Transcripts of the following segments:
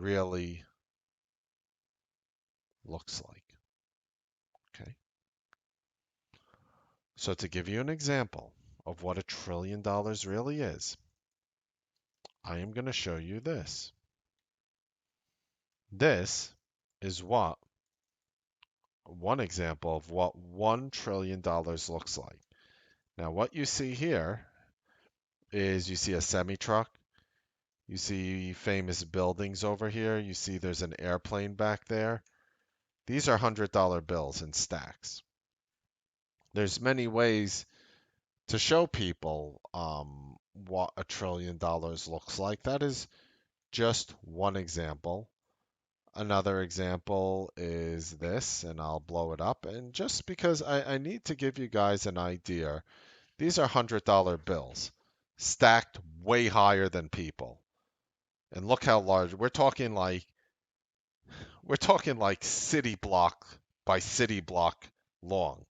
really looks like. Okay. So to give you an example of what $1 trillion really is, I am going to show you this. This is what one example of what $1 trillion looks like. Now, what you see here is you see a semi truck, you see famous buildings over here, you see there's an airplane back there. These are $100 bills in stacks. There's many ways to show people what $1 trillion looks like. That is just one example. Another example is this, and I'll blow it up. And just because I need to give you guys an idea, these are $100 bills stacked way higher than people. And look how large. We're talking like city block by city block long.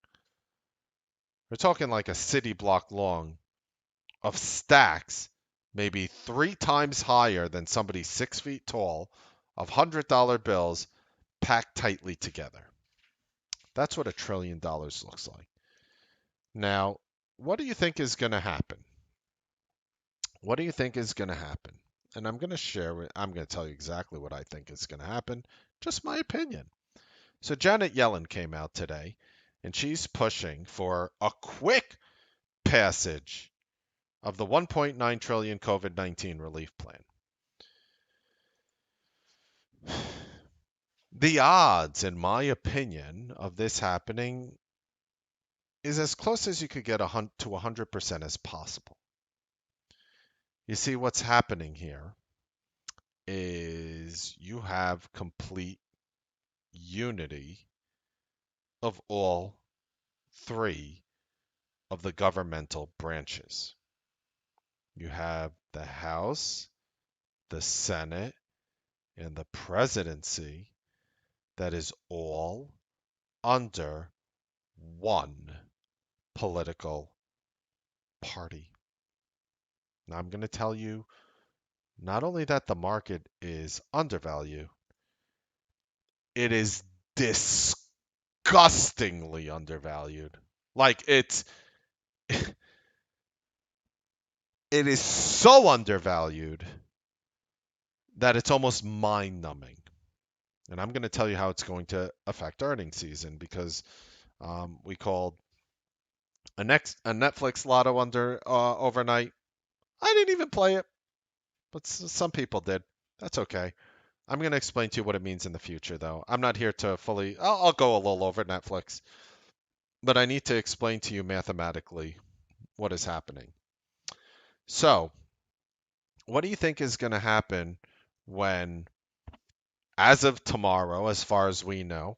We're talking like a city block long of stacks, maybe 3 times higher than somebody 6 feet tall, of $100 bills packed tightly together. That's what $1 trillion looks like. Now, what do you think is going to happen? What do you think is going to happen? And I'm going to tell you exactly what I think is going to happen, just my opinion. So Janet Yellen came out today and she's pushing for a quick passage of the 1.9 trillion COVID-19 relief plan. The odds, in my opinion, of this happening is as close as you could get to 100% as possible. You see, what's happening here is you have complete unity of all three of the governmental branches. You have the House, the Senate, and the presidency that is all under one political party. Now, I'm going to tell you not only that the market is undervalued, it is disgustingly undervalued. Like it is so undervalued that it's almost mind-numbing. And I'm going to tell you how it's going to affect earnings season because we called a Netflix lotto under overnight. I didn't even play it, but some people did. That's okay. I'm going to explain to you what it means in the future, though. I'm not here to fully. I'll go a little over Netflix, but I need to explain to you mathematically what is happening. So, what do you think is going to happen when, as of tomorrow, as far as we know,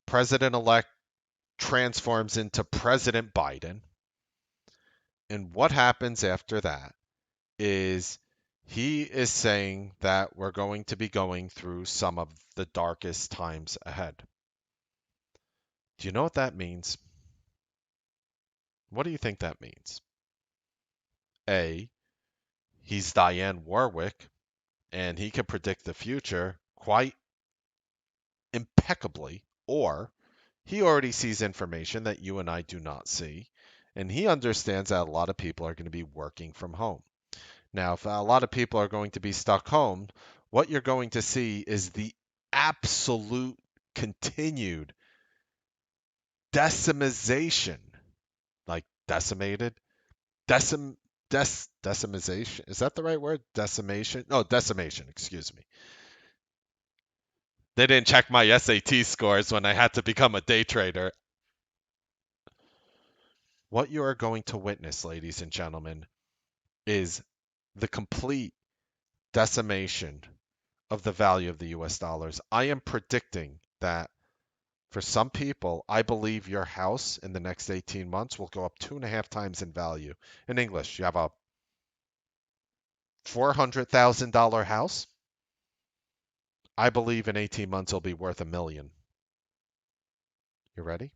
President-elect transforms into President Biden? And what happens after that is he is saying that we're going to be going through some of the darkest times ahead. Do you know what that means? What do you think that means? A, he's Diane Warwick and he can predict the future quite impeccably, or he already sees information that you and I do not see, and he understands that a lot of people are going to be working from home. Now, if a lot of people are going to be stuck home, what you're going to see is the absolute continued decimization, like decimated, decimization. Is that the right word? Decimation? No, decimation, excuse me. They didn't check my SAT scores when I had to become a day trader. What you are going to witness, ladies and gentlemen, is the complete decimation of the value of the US dollars. I am predicting that for some people, I believe your house in the next 18 months will go up 2.5 times in value. In English, you have a $400,000 house. I believe in 18 months it'll be worth $1 million. You ready?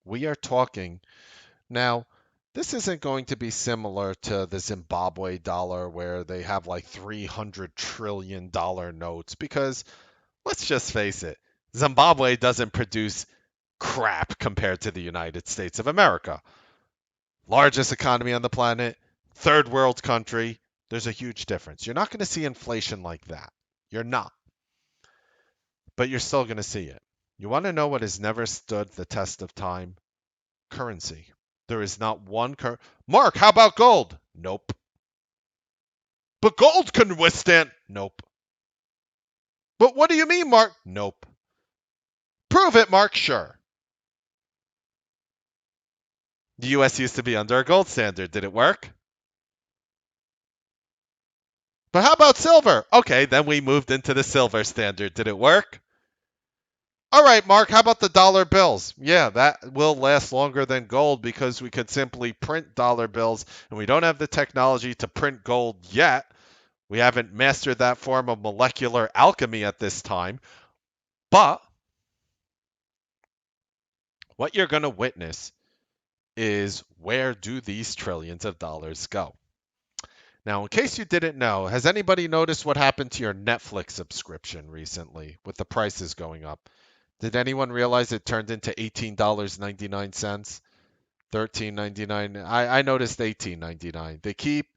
We are talking now. This isn't going to be similar to the Zimbabwe dollar where they have like $300 trillion notes because let's just face it, Zimbabwe doesn't produce crap compared to the United States of America. Largest economy on the planet, third world country. There's a huge difference. You're not going to see inflation like that. You're not, but you're still going to see it. You want to know what has never stood the test of time? Currency. There is not one Mark, how about gold? Nope. But gold can withstand. Nope. But what do you mean, Mark? Nope. Prove it, Mark. Sure. The US used to be under a gold standard. Did it work? But how about silver? Okay, then we moved into the silver standard. Did it work? All right, Mark, how about the dollar bills? Yeah, that will last longer than gold because we could simply print dollar bills and we don't have the technology to print gold yet. We haven't mastered that form of molecular alchemy at this time. But what you're going to witness is where do these trillions of dollars go? Now, in case you didn't know, has anybody noticed what happened to your Netflix subscription recently with the prices going up? Did anyone realize it turned into $18.99? $13.99. I noticed $18.99. They keep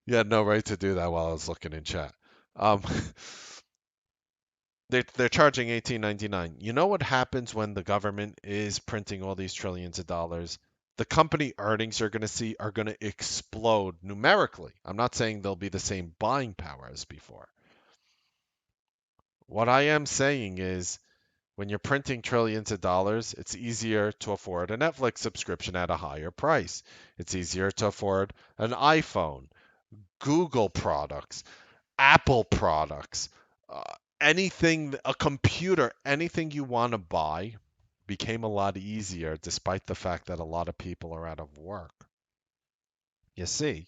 you had no right to do that while I was looking in chat. Um, they're charging $18.99. You know what happens when the government is printing all these trillions of dollars? The company earnings are going to explode numerically. I'm not saying they'll be the same buying power as before. What I am saying is when you're printing trillions of dollars, it's easier to afford a Netflix subscription at a higher price. It's easier to afford an iPhone, Google products, Apple products, uh, anything, a computer, anything you want to buy became a lot easier despite the fact that a lot of people are out of work. You see,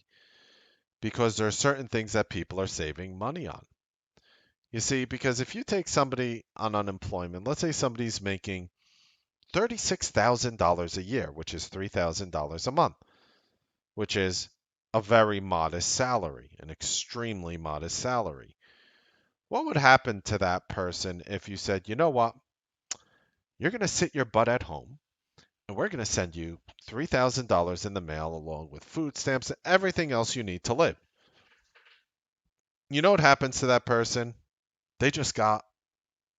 because there are certain things that people are saving money on. You see, because if you take somebody on unemployment, let's say somebody's making $36,000 a year, which is $3,000 a month, which is a very modest salary, an extremely modest salary. What would happen to that person if you said, you know what, you're going to sit your butt at home and we're going to send you $3,000 in the mail along with food stamps and everything else you need to live? You know what happens to that person? They just got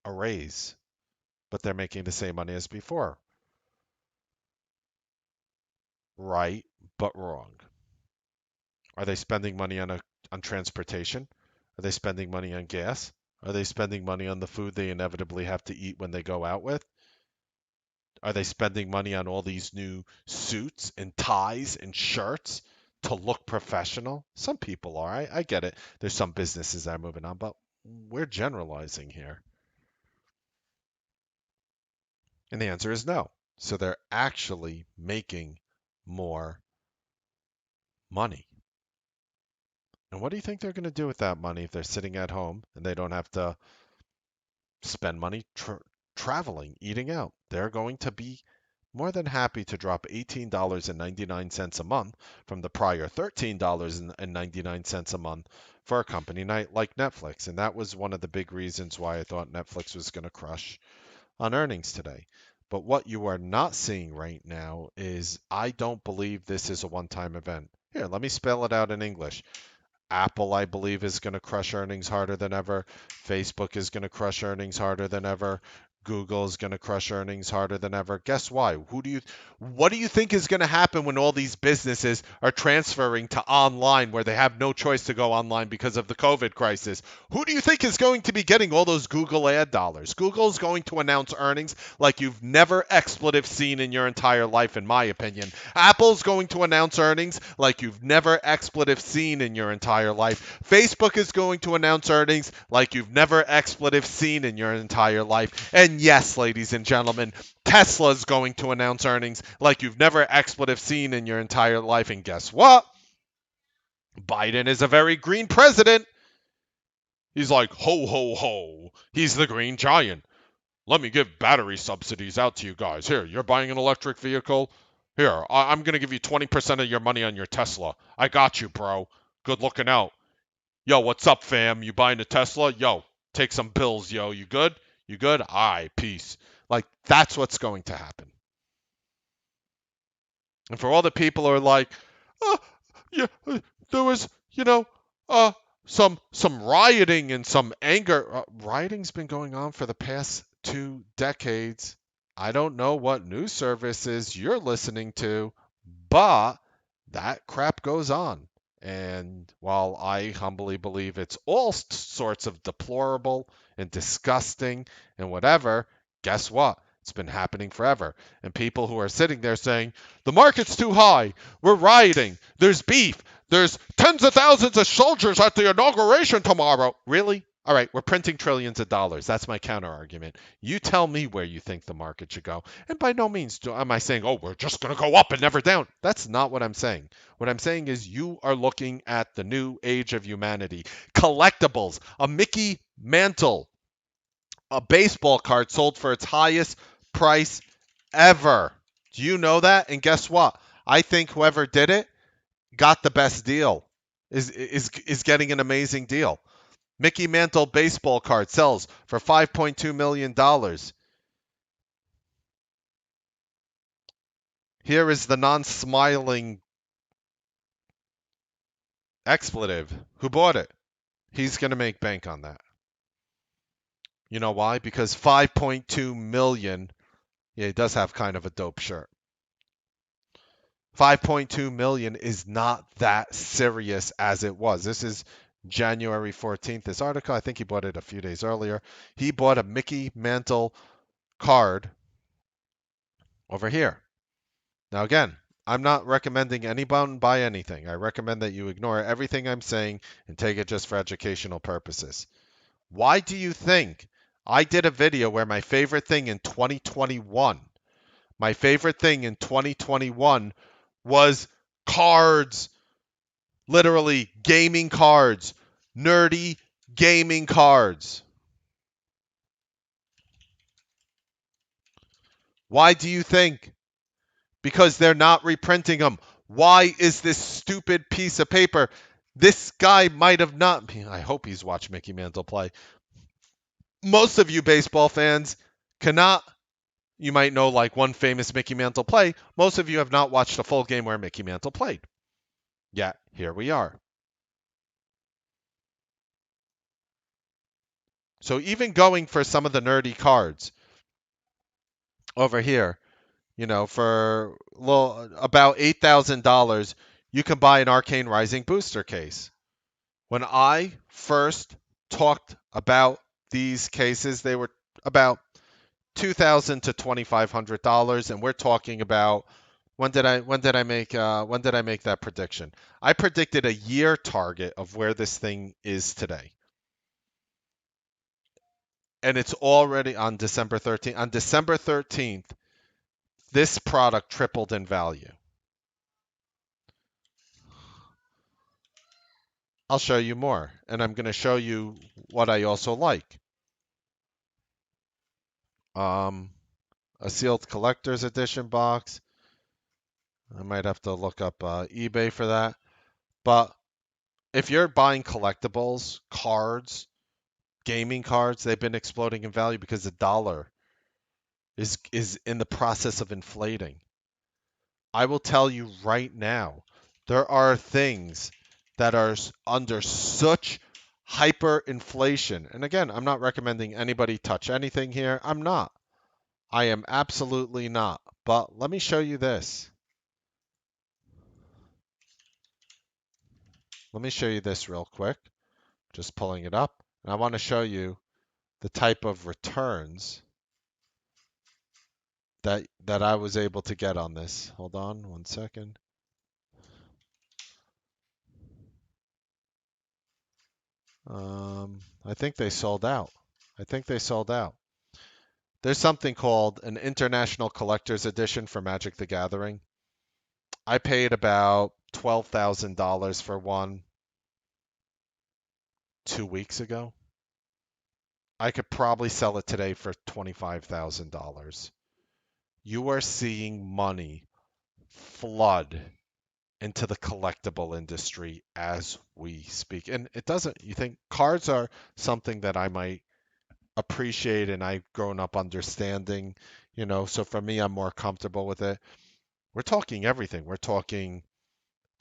a raise, but they're making the same money as before. Right, but wrong. Are they spending money on transportation? Are they spending money on gas? Are they spending money on the food they inevitably have to eat when they go out with? Are they spending money on all these new suits and ties and shirts to look professional? Some people are. I get it. There's some businesses that are moving on, but we're generalizing here. And the answer is no. So they're actually making more money. And what do you think they're going to do with that money if they're sitting at home and they don't have to spend money traveling, eating out? They're going to be more than happy to drop $18.99 a month from the prior $13.99 a month for a company like Netflix. And that was one of the big reasons why I thought Netflix was going to crush on earnings today. But what you are not seeing right now is I don't believe this is a one-time event. Here, let me spell it out in English. Apple, I believe, is going to crush earnings harder than ever. Facebook is going to crush earnings harder than ever. Google is going to crush earnings harder than ever. Guess why? What do you think is going to happen when all these businesses are transferring to online where they have no choice to go online because of the COVID crisis? Who do you think is going to be getting all those Google ad dollars? Google is going to announce earnings like you've never expletive seen in your entire life, in my opinion. Apple's going to announce earnings like you've never expletive seen in your entire life. Facebook is going to announce earnings like you've never expletive seen in your entire life. And yes, ladies and gentlemen, Tesla's going to announce earnings like you've never expletive seen in your entire life. And guess what? Biden is a very green president. He's like, ho, ho, ho. He's the green giant. Let me give battery subsidies out to you guys. Here, you're buying an electric vehicle. Here, I'm going to give you 20% of your money on your Tesla. I got you, bro. Good looking out. Yo, what's up, fam? You buying a Tesla? Yo, take some pills, yo. You good? You good? All right, peace. Like, that's what's going to happen. And for all the people who are like, oh, yeah, there was, uh, some rioting and some anger. Rioting's been going on for the past 2 decades. I don't know what news services you're listening to, but that crap goes on. And while I humbly believe it's all sorts of deplorable and disgusting and whatever, guess what? It's been happening forever. And people who are sitting there saying, the market's too high, we're rioting, there's beef, there's tens of thousands of soldiers at the inauguration tomorrow. Really? All right, we're printing trillions of dollars. That's my counter argument. You tell me where you think the market should go. And by no means am I saying, oh, we're just going to go up and never down. That's not what I'm saying. What I'm saying is you are looking at the new age of humanity. Collectibles, a Mickey Mantle, a baseball card sold for its highest price ever. Do you know that? And guess what? I think whoever did it got the best deal. Is getting an amazing deal. Mickey Mantle baseball card sells for $5.2 million. Here is the non-smiling expletive. Who bought it? He's going to make bank on that. You know why? Because 5.2 million, yeah, he does have kind of a dope shirt. 5.2 million is not that serious as it was. This is January 14th. This article, I think he bought it a few days earlier. He bought a Mickey Mantle card over here. Now, again, I'm not recommending anyone buy anything. I recommend that you ignore everything I'm saying and take it just for educational purposes. Why do you think I did a video where my favorite thing in 2021, was cards, literally gaming cards, nerdy gaming cards? Why do you think? Because they're not reprinting them. Why is this stupid piece of paper? This guy might have not. I hope he's watched Mickey Mantle play. Most of you baseball fans cannot. You might know like one famous Mickey Mantle play. Most of you have not watched a full game where Mickey Mantle played. Yet, here we are. So even going for some of the nerdy cards over here, for about $8,000, you can buy an Arcane Rising booster case. When I first talked about these cases, they were about $2,000 to $2,500, and we're talking about when did I make that prediction? I predicted a year target of where this thing is today, and it's already on December 13th. On December 13th, this product tripled in value. I'll show you more, and I'm going to show you what I also like. A sealed collector's edition box. I might have to look up eBay for that. But if you're buying collectibles, cards, gaming cards, they've been exploding in value because the dollar is in the process of inflating. I will tell you right now, there are things that are under such hyperinflation. And again, I'm not recommending anybody touch anything here. I'm not. I am absolutely not. But let me show you this. Let me show you this real quick. Just pulling it up. And I want to show you the type of returns that I was able to get on this. Hold on 1 second. I think they sold out. I think they sold out. There's something called an International Collector's Edition for Magic the Gathering. I paid about $12,000 for one 2 weeks ago. I could probably sell it today for $25,000. You are seeing money flood into the collectible industry as we speak. And it doesn't, you think cards are something that I might appreciate and I've grown up understanding, so for me, I'm more comfortable with it. We're talking everything. We're talking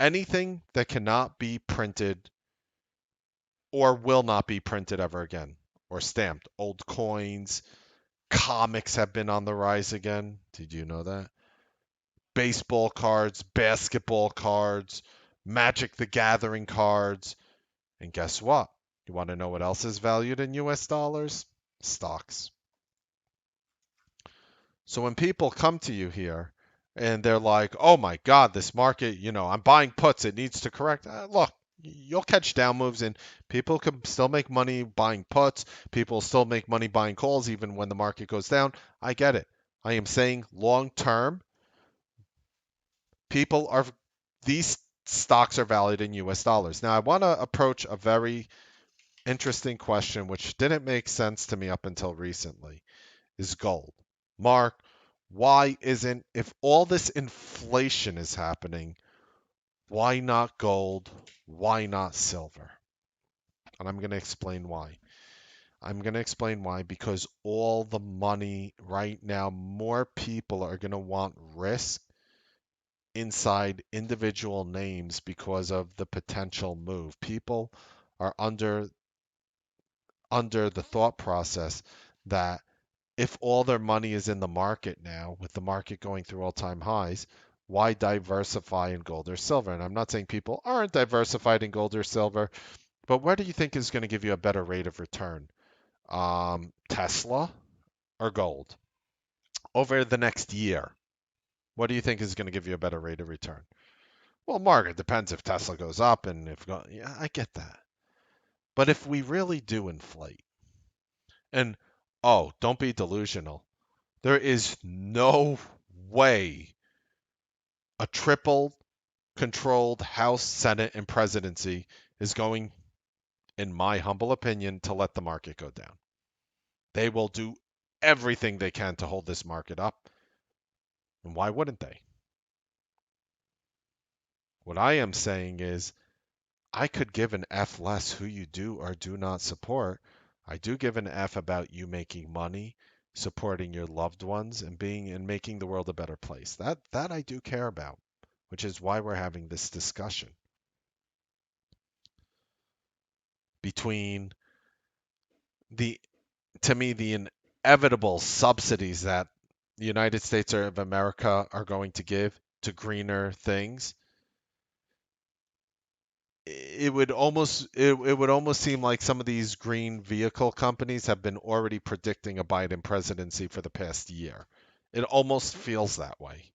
anything that cannot be printed or will not be printed ever again or stamped. Old coins, comics have been on the rise again. Did you know that? Baseball cards, basketball cards, Magic the Gathering cards. And guess what? You want to know what else is valued in US dollars? Stocks. So when people come to you here and they're like, oh my God, this market, I'm buying puts, it needs to correct. Look, you'll catch down moves and people can still make money buying puts. People still make money buying calls even when the market goes down. I get it. I am saying long term, people are, these stocks are valued in US dollars. Now, I want to approach a very interesting question, which didn't make sense to me up until recently, is gold. Mark, why isn't, if all this inflation is happening, why not gold? Why not silver? And I'm going to explain why. I'm going to explain why because all the money right now, more people are going to want risk inside individual names because of the potential move. People are under the thought process that if all their money is in the market now, with the market going through all-time highs, why diversify in gold or silver? And I'm not saying people aren't diversified in gold or silver, but where do you think is going to give you a better rate of return? Tesla or gold? Over the next year, what do you think is going to give you a better rate of return? Well, Mark, it depends if Tesla goes up and yeah, I get that. But if we really do inflate, and oh, don't be delusional. There is no way a triple controlled House, Senate, and presidency is going, in my humble opinion, to let the market go down. They will do everything they can to hold this market up. And why wouldn't they? What I am saying is, I could give an F less who you do or do not support. I do give an F about you making money, supporting your loved ones, and making the world a better place. That I do care about, which is why we're having this discussion between the to me the inevitable subsidies that the United States of America are going to give to greener things. It would almost seem like some of these green vehicle companies have been already predicting a Biden presidency for the past year. It almost feels that way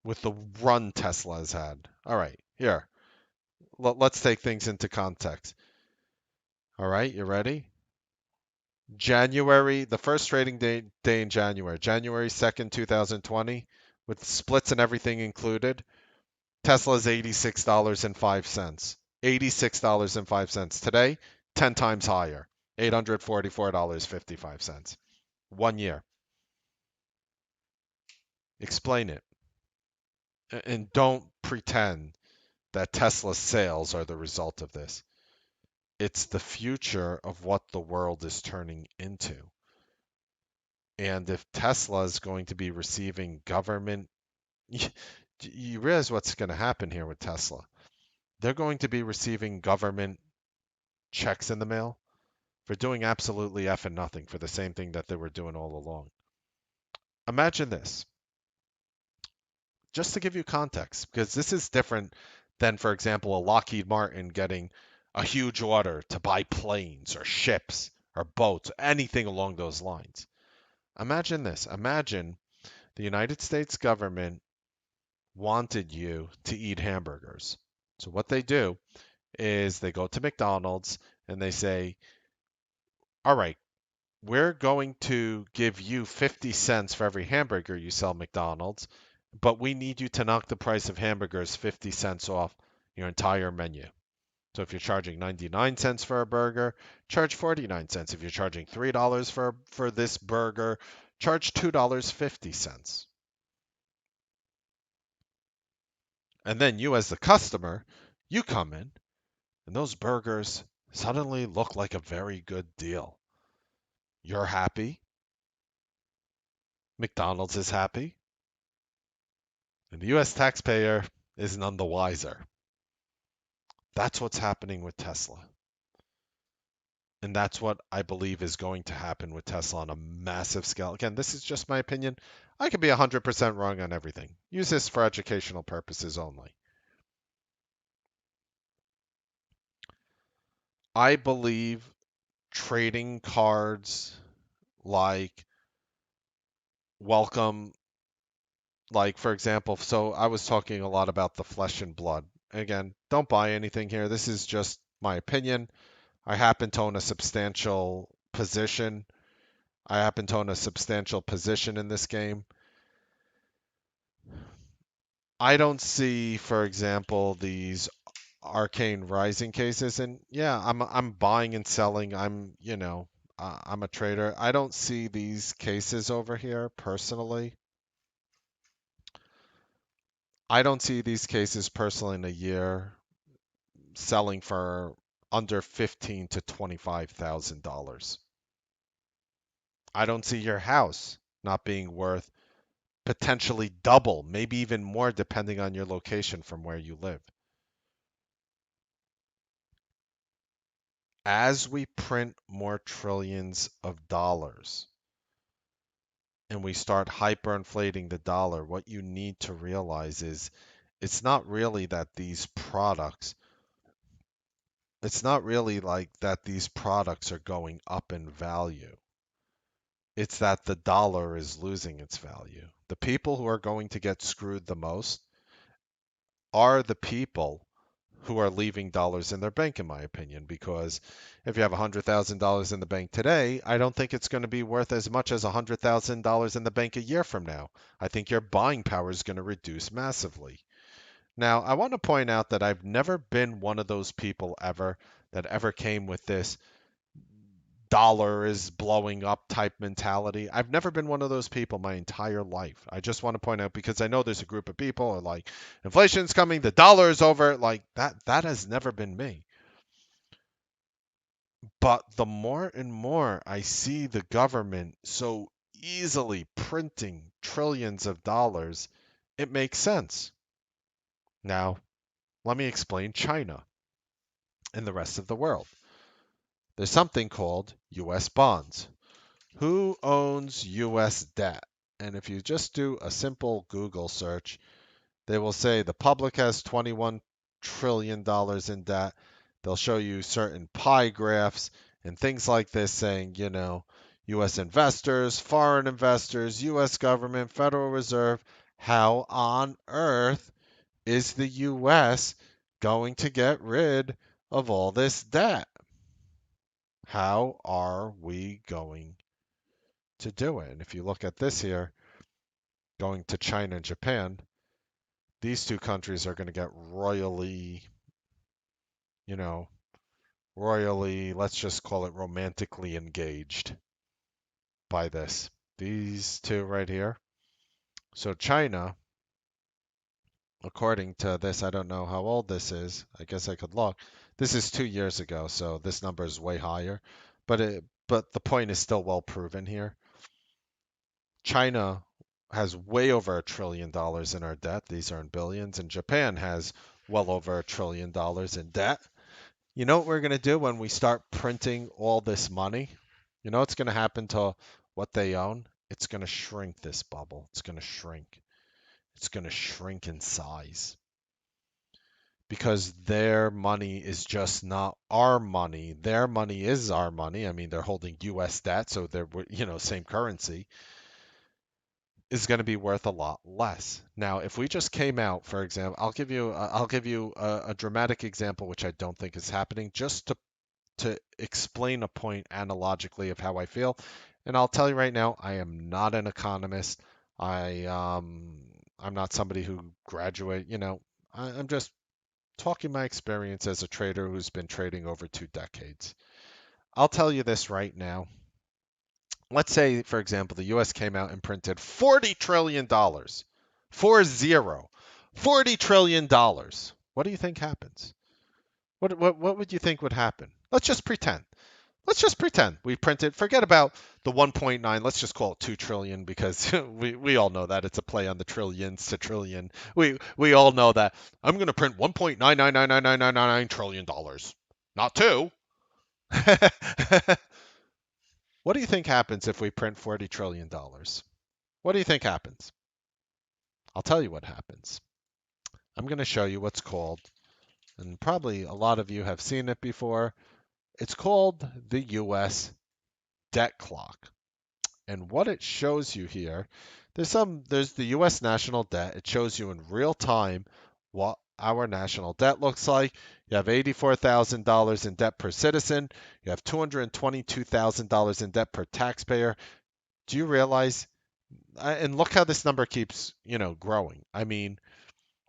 with the run Tesla has had. All right, here. Let's take things into context. All right, you ready? January, the first trading day in January, January 2nd, 2020, with splits and everything included, Tesla's $86.05. $86.05. Today, 10 times higher, $844.55. 1 year. Explain it. And don't pretend that Tesla's sales are the result of this. It's the future of what the world is turning into. And if Tesla is going to be receiving government, you realize what's going to happen here with Tesla. They're going to be receiving government checks in the mail for doing absolutely effing nothing for the same thing that they were doing all along. Imagine this, just to give you context, because this is different than, for example, a Lockheed Martin getting a huge order to buy planes or ships or boats, anything along those lines. Imagine this. Imagine the United States government wanted you to eat hamburgers. So what they do is they go to McDonald's and they say, all right, we're going to give you 50 cents for every hamburger you sell McDonald's, but we need you to knock the price of hamburgers 50 cents off your entire menu. So if you're charging 99 cents for a burger, charge 49 cents. If you're charging $3 for this burger, charge $2.50. And then you as the customer, you come in and those burgers suddenly look like a very good deal. You're happy, McDonald's is happy, and the US taxpayer is none the wiser. That's what's happening with Tesla. And that's what I believe is going to happen with Tesla on a massive scale. Again, this is just my opinion. I could be 100% wrong on everything. Use this for educational purposes only. I believe trading cards like welcome, like for example, so I was talking a lot about the flesh and blood. Again, don't buy anything here. This is just my opinion. I happen to own a substantial position. I happen to own a substantial position in this game. I don't see, for example, these arcane rising cases, and yeah, I'm buying and selling. I'm a trader. I don't see these cases over here personally. I don't see these cases personally in a year selling for under $15,000 to $25,000. I don't see your house not being worth potentially double, maybe even more, depending on your location from where you live. As we print more trillions of dollars and we start hyperinflating the dollar, what you need to realize is it's not really that these products, it's not really like that these products are going up in value. It's that the dollar is losing its value. The people who are going to get screwed the most are the people who are leaving dollars in their bank, in my opinion, because if you have $100,000 in the bank today, I don't think it's going to be worth as much as $100,000 in the bank a year from now. I think your buying power is going to reduce massively. Now, I want to point out that I've never been one of those people ever that ever came with this dollar is blowing up type mentality. I've never been one of those people my entire life. I just want to point out because I know there's a group of people who are like, inflation's coming, the dollar is over. Like that has never been me. But the more and more I see the government so easily printing trillions of dollars, it makes sense. Now, let me explain China and the rest of the world. There's something called US bonds. Who owns US debt? And if you just do a simple Google search, they will say the public has $21 trillion in debt. They'll show you certain pie graphs and things like this saying, US investors, foreign investors, US government, Federal Reserve. How on earth is the US going to get rid of all this debt? How are we going to do it? And if you look at this here, going to China and Japan, these two countries are going to get you know, royally, let's just call it romantically engaged by this. These two right here. So China, according to this, I don't know how old this is. I guess I could look. This is 2 years ago, so this number is way higher. But the point is still well proven here. China has way over $1 trillion in our debt. These are in billions. And Japan has well over $1 trillion in debt. You know what we're going to do when we start printing all this money? You know what's going to happen to what they own? It's going to shrink this bubble. It's going to shrink. It's going to shrink in size because their money is just not our money. Their money is our money. I mean, they're holding US debt, so they're, same currency is going to be worth a lot less. Now, if we just came out, for example, I'll give you a dramatic example, which I don't think is happening, just to explain a point analogically of how I feel. And I'll tell you right now, I am not an economist. I'm not somebody who graduate. I'm just talking my experience as a trader who's been trading over 2 decades. I'll tell you this right now. Let's say, for example, the US came out and printed $40 trillion. 40 trillion dollars. What do you think happens? What would you think would happen? Let's just pretend. Let's just pretend we printed, forget about the 1.9, let's just call it 2 trillion because we all know that it's a play on the trillions to trillion. We all know that. I'm going to print 1.9999999 trillion dollars. Not 2. What do you think happens if we print 40 trillion dollars? What do you think happens? I'll tell you what happens. I'm going to show you what's called, and probably a lot of you have seen it before. It's called the US debt clock. And what it shows you here, there's the US national debt. It shows you in real time what our national debt looks like. You have $84,000 in debt per citizen. You have $222,000 in debt per taxpayer. Do you realize? And look how this number keeps, growing. I mean,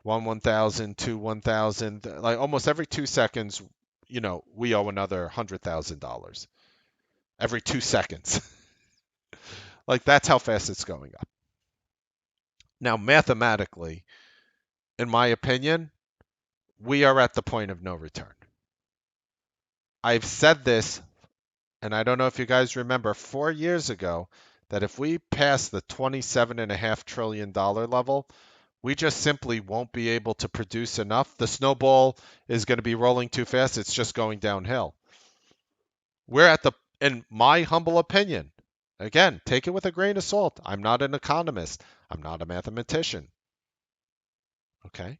1,000, 1,000, like almost every 2 seconds, we owe another $100,000 every 2 seconds. Like that's how fast it's going up. Now, mathematically, in my opinion, we are at the point of no return. I've said this, and I don't know if you guys remember 4 years ago, that if we pass the $27.5 trillion level, we just simply won't be able to produce enough. The snowball is going to be rolling too fast. It's just going downhill. We're at in my humble opinion, again, take it with a grain of salt. I'm not an economist. I'm not a mathematician. Okay?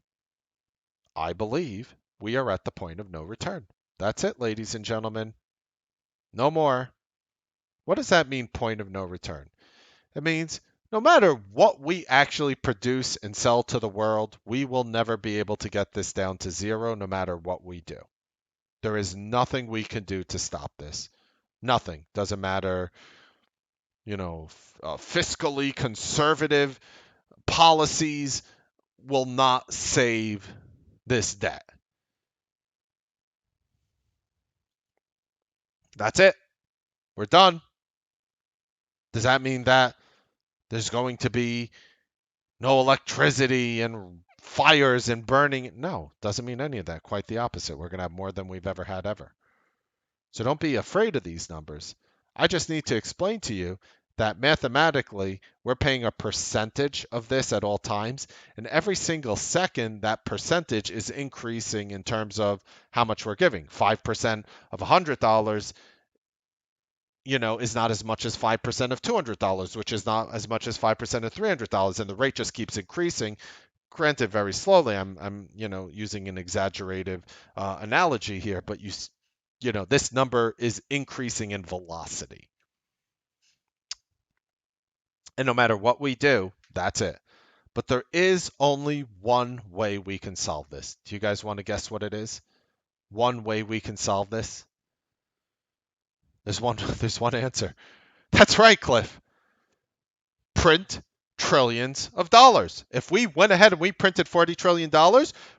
I believe we are at the point of no return. That's it, ladies and gentlemen. No more. What does that mean, point of no return? It means no matter what we actually produce and sell to the world, we will never be able to get this down to zero no matter what we do. There is nothing we can do to stop this. Nothing. Doesn't matter, fiscally conservative policies will not save this debt. That's it. We're done. Does that mean that there's going to be no electricity and fires and burning? No, doesn't mean any of that. Quite the opposite. We're going to have more than we've ever had ever. So don't be afraid of these numbers. I just need to explain to you that mathematically we're paying a percentage of this at all times, and every single second that percentage is increasing in terms of how much we're giving. 5% of $100 is not as much as 5% of $200, which is not as much as 5% of $300, and the rate just keeps increasing. Granted, very slowly. I'm using an exaggerated analogy here, but this number is increasing in velocity. And no matter what we do, that's it. But there is only one way we can solve this. Do you guys want to guess what it is? One way we can solve this? There's one answer. That's right, Cliff. Print trillions of dollars. If we went ahead and we printed $40 trillion,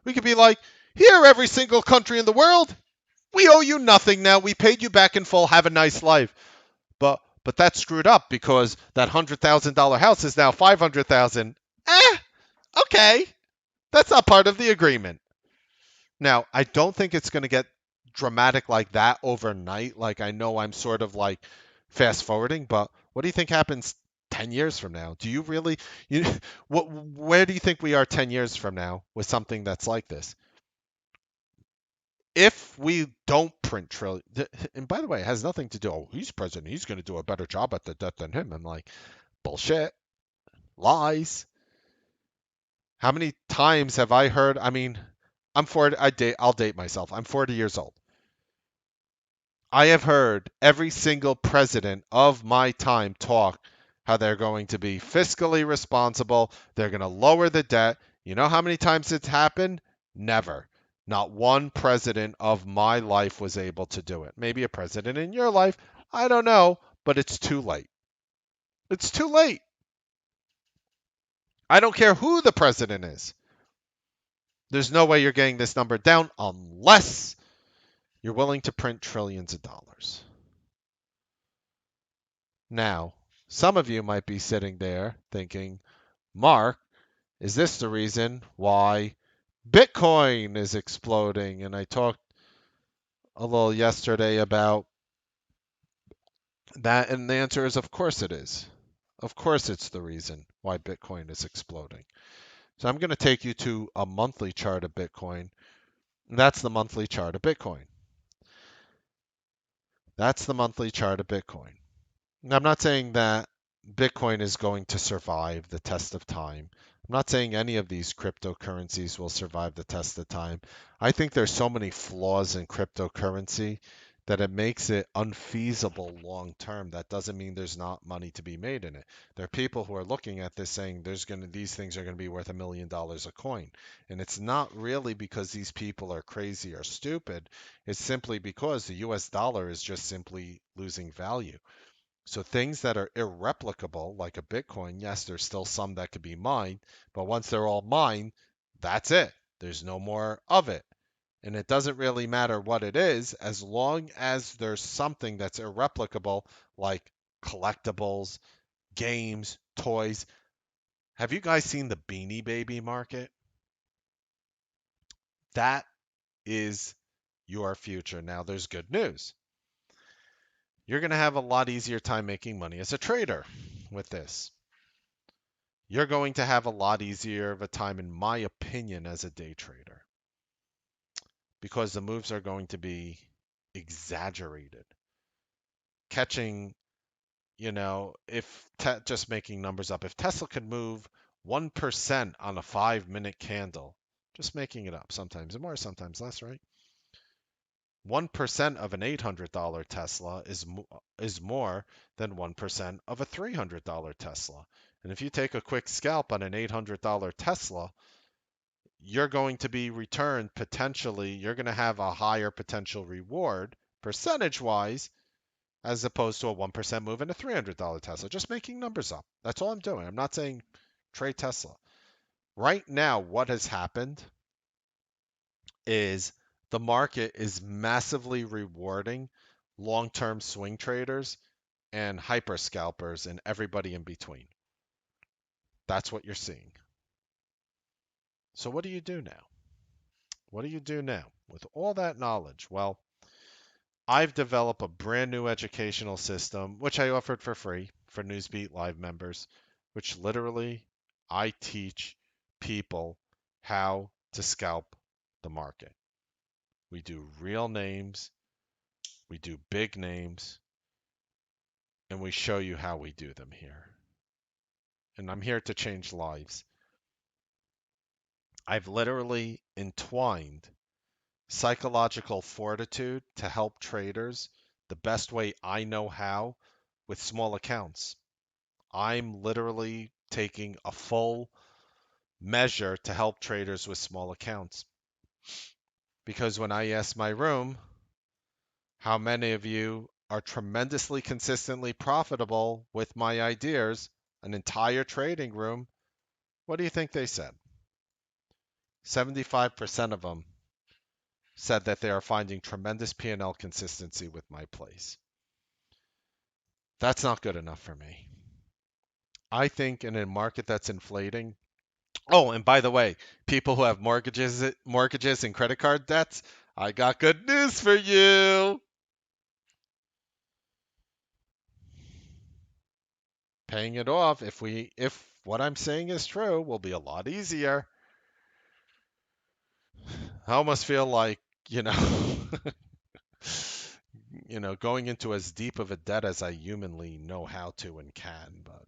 we could be like, here, every single country in the world, we owe you nothing now. We paid you back in full. Have a nice life. But that's screwed up because that $100,000 house is now $500,000. Okay. That's not part of the agreement. Now, I don't think it's going to get dramatic like that overnight. Like, I know I'm sort of like fast forwarding, but what do you think happens 10 years from now? Do you really, where do you think we are 10 years from now with something that's like this? If we don't print trillion, and by the way, it has nothing to do, oh, he's president, he's going to do a better job at the debt than him. I'm like, bullshit, lies. How many times have I heard? I mean, I'm 40. I'll date myself. I'm 40 years old. I have heard every single president of my time talk how they're going to be fiscally responsible. They're going to lower the debt. You know how many times it's happened? Never. Not one president of my life was able to do it. Maybe a president in your life. I don't know, but it's too late. It's too late. I don't care who the president is. There's no way you're getting this number down unless you're willing to print trillions of dollars. Now, some of you might be sitting there thinking, Mark, is this the reason why Bitcoin is exploding? And I talked a little yesterday about that, and the answer is of course it is. Of course it's the reason why Bitcoin is exploding. So I'm going to take you to a monthly chart of Bitcoin. That's the monthly chart of Bitcoin. That's the monthly chart of Bitcoin. Now, I'm not saying that Bitcoin is going to survive the test of time. I'm not saying any of these cryptocurrencies will survive the test of time. I think there's so many flaws in cryptocurrency that it makes it unfeasible long term. That doesn't mean there's not money to be made in it. There are people who are looking at this saying these things are going to be worth $1 million a coin. And it's not really because these people are crazy or stupid. It's simply because the US dollar is just simply losing value. So things that are irreplicable, like a Bitcoin, yes, there's still some that could be mined, but once they're all mined, that's it. There's no more of it. And it doesn't really matter what it is, as long as there's something that's irreplicable, like collectibles, games, toys. Have you guys seen the Beanie Baby market? That is your future. Now, there's good news. You're going to have a lot easier time making money as a trader with this. You're going to have a lot easier of a time, in my opinion, as a day trader because the moves are going to be exaggerated. Catching, if just making numbers up, if Tesla could move 1% on a 5-minute candle, just making it up, sometimes more, sometimes less, right? 1% of an $800 Tesla is more than 1% of a $300 Tesla. And if you take a quick scalp on an $800 Tesla, you're going to be returned potentially, you're going to have a higher potential reward percentage wise as opposed to a 1% move in a $300 Tesla. Just making numbers up. That's all I'm doing. I'm not saying trade Tesla. Right now, what has happened is the market is massively rewarding long term swing traders and hyper scalpers and everybody in between. That's what you're seeing. So, what do you do now? What do you do now with all that knowledge? Well, I've developed a brand new educational system, which I offered for free for Newsbeat Live members, which literally I teach people how to scalp the market. We do real names, we do big names, and we show you how we do them here. And I'm here to change lives. I've literally entwined psychological fortitude to help traders the best way I know how with small accounts. I'm literally taking a full measure to help traders with small accounts. Because when I ask my room, how many of you are tremendously consistently profitable with my ideas, an entire trading room, what do you think they said? 75% of them said that they are finding tremendous P&L consistency with my place. That's not good enough for me. I think in a market that's inflating. Oh, and by the way, people who have mortgages and credit card debts, I got good news for you. Paying it off, if what I'm saying is true, will be a lot easier. I almost feel like, you know, going into as deep of a debt as I humanly know how to and can, but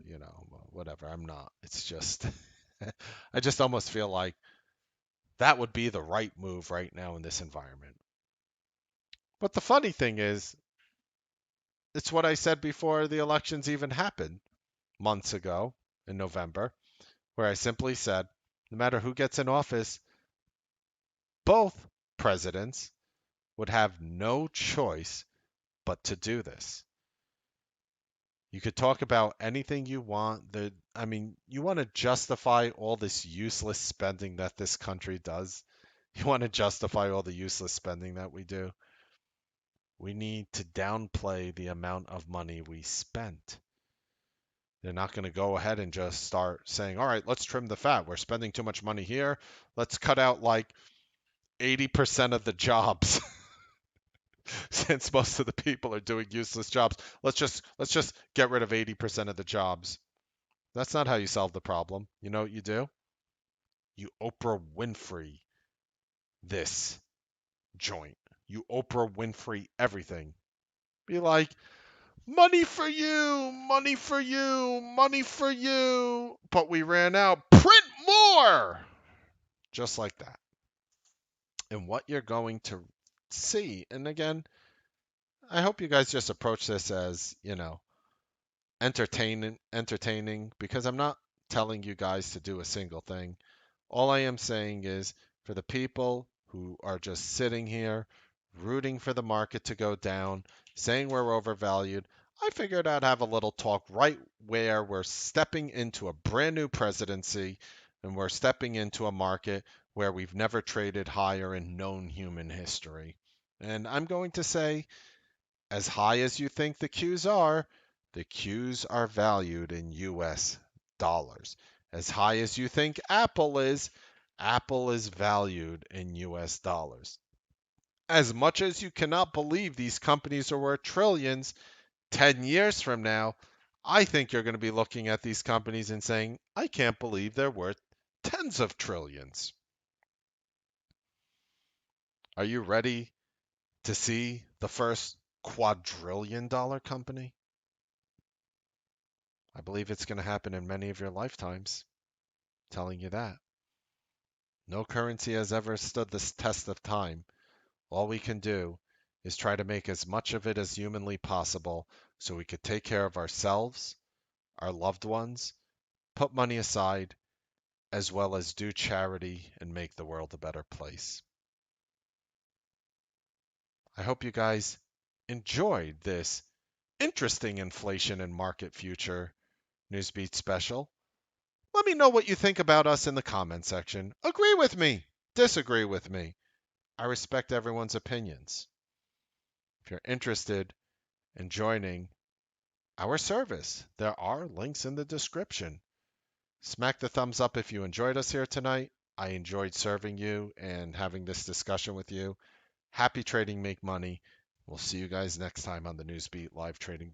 whatever, I'm not. It's just I just almost feel like that would be the right move right now in this environment. But the funny thing is, it's what I said before the elections even happened months ago in November, where I simply said, no matter who gets in office, both presidents would have no choice but to do this. You could talk about anything you want. I mean, you want to justify all this useless spending that this country does. You want to justify all the useless spending that we do? We need to downplay the amount of money we spent. They're not going to go ahead and just start saying, all right, let's trim the fat. We're spending too much money here. Let's cut out like 80% of the jobs since most of the people are doing useless jobs. Let's just get rid of 80% of the jobs. That's not how you solve the problem. You know what you do? You Oprah Winfrey this joint. You Oprah Winfrey everything. Be like, money for you, money for you, money for you. But we ran out. Print more! Just like that. And what you're going to see, and again, I hope you guys just approach this as, entertaining, because I'm not telling you guys to do a single thing. All I am saying is for the people who are just sitting here rooting for the market to go down, saying we're overvalued, I figured I'd have a little talk right where we're stepping into a brand new presidency and we're stepping into a market where we've never traded higher in known human history. And I'm going to say, as high as you think the Qs are valued in US dollars. As high as you think Apple is valued in US dollars. As much as you cannot believe these companies are worth trillions, 10 years from now, I think you're going to be looking at these companies and saying, I can't believe they're worth tens of trillions. Are you ready to see the first quadrillion-dollar company? I believe it's going to happen in many of your lifetimes. I'm telling you that. No currency has ever stood this test of time. All we can do is try to make as much of it as humanly possible so we could take care of ourselves, our loved ones, put money aside, as well as do charity and make the world a better place. I hope you guys enjoyed this interesting inflation and market future Newsbeat special. Let me know what you think about us in the comment section. Agree with me, disagree with me. I respect everyone's opinions. If you're interested in joining our service, there are links in the description. Smack the thumbs up if you enjoyed us here tonight. I enjoyed serving you and having this discussion with you. Happy trading, make money. We'll see you guys next time on the Newsbeat live trading.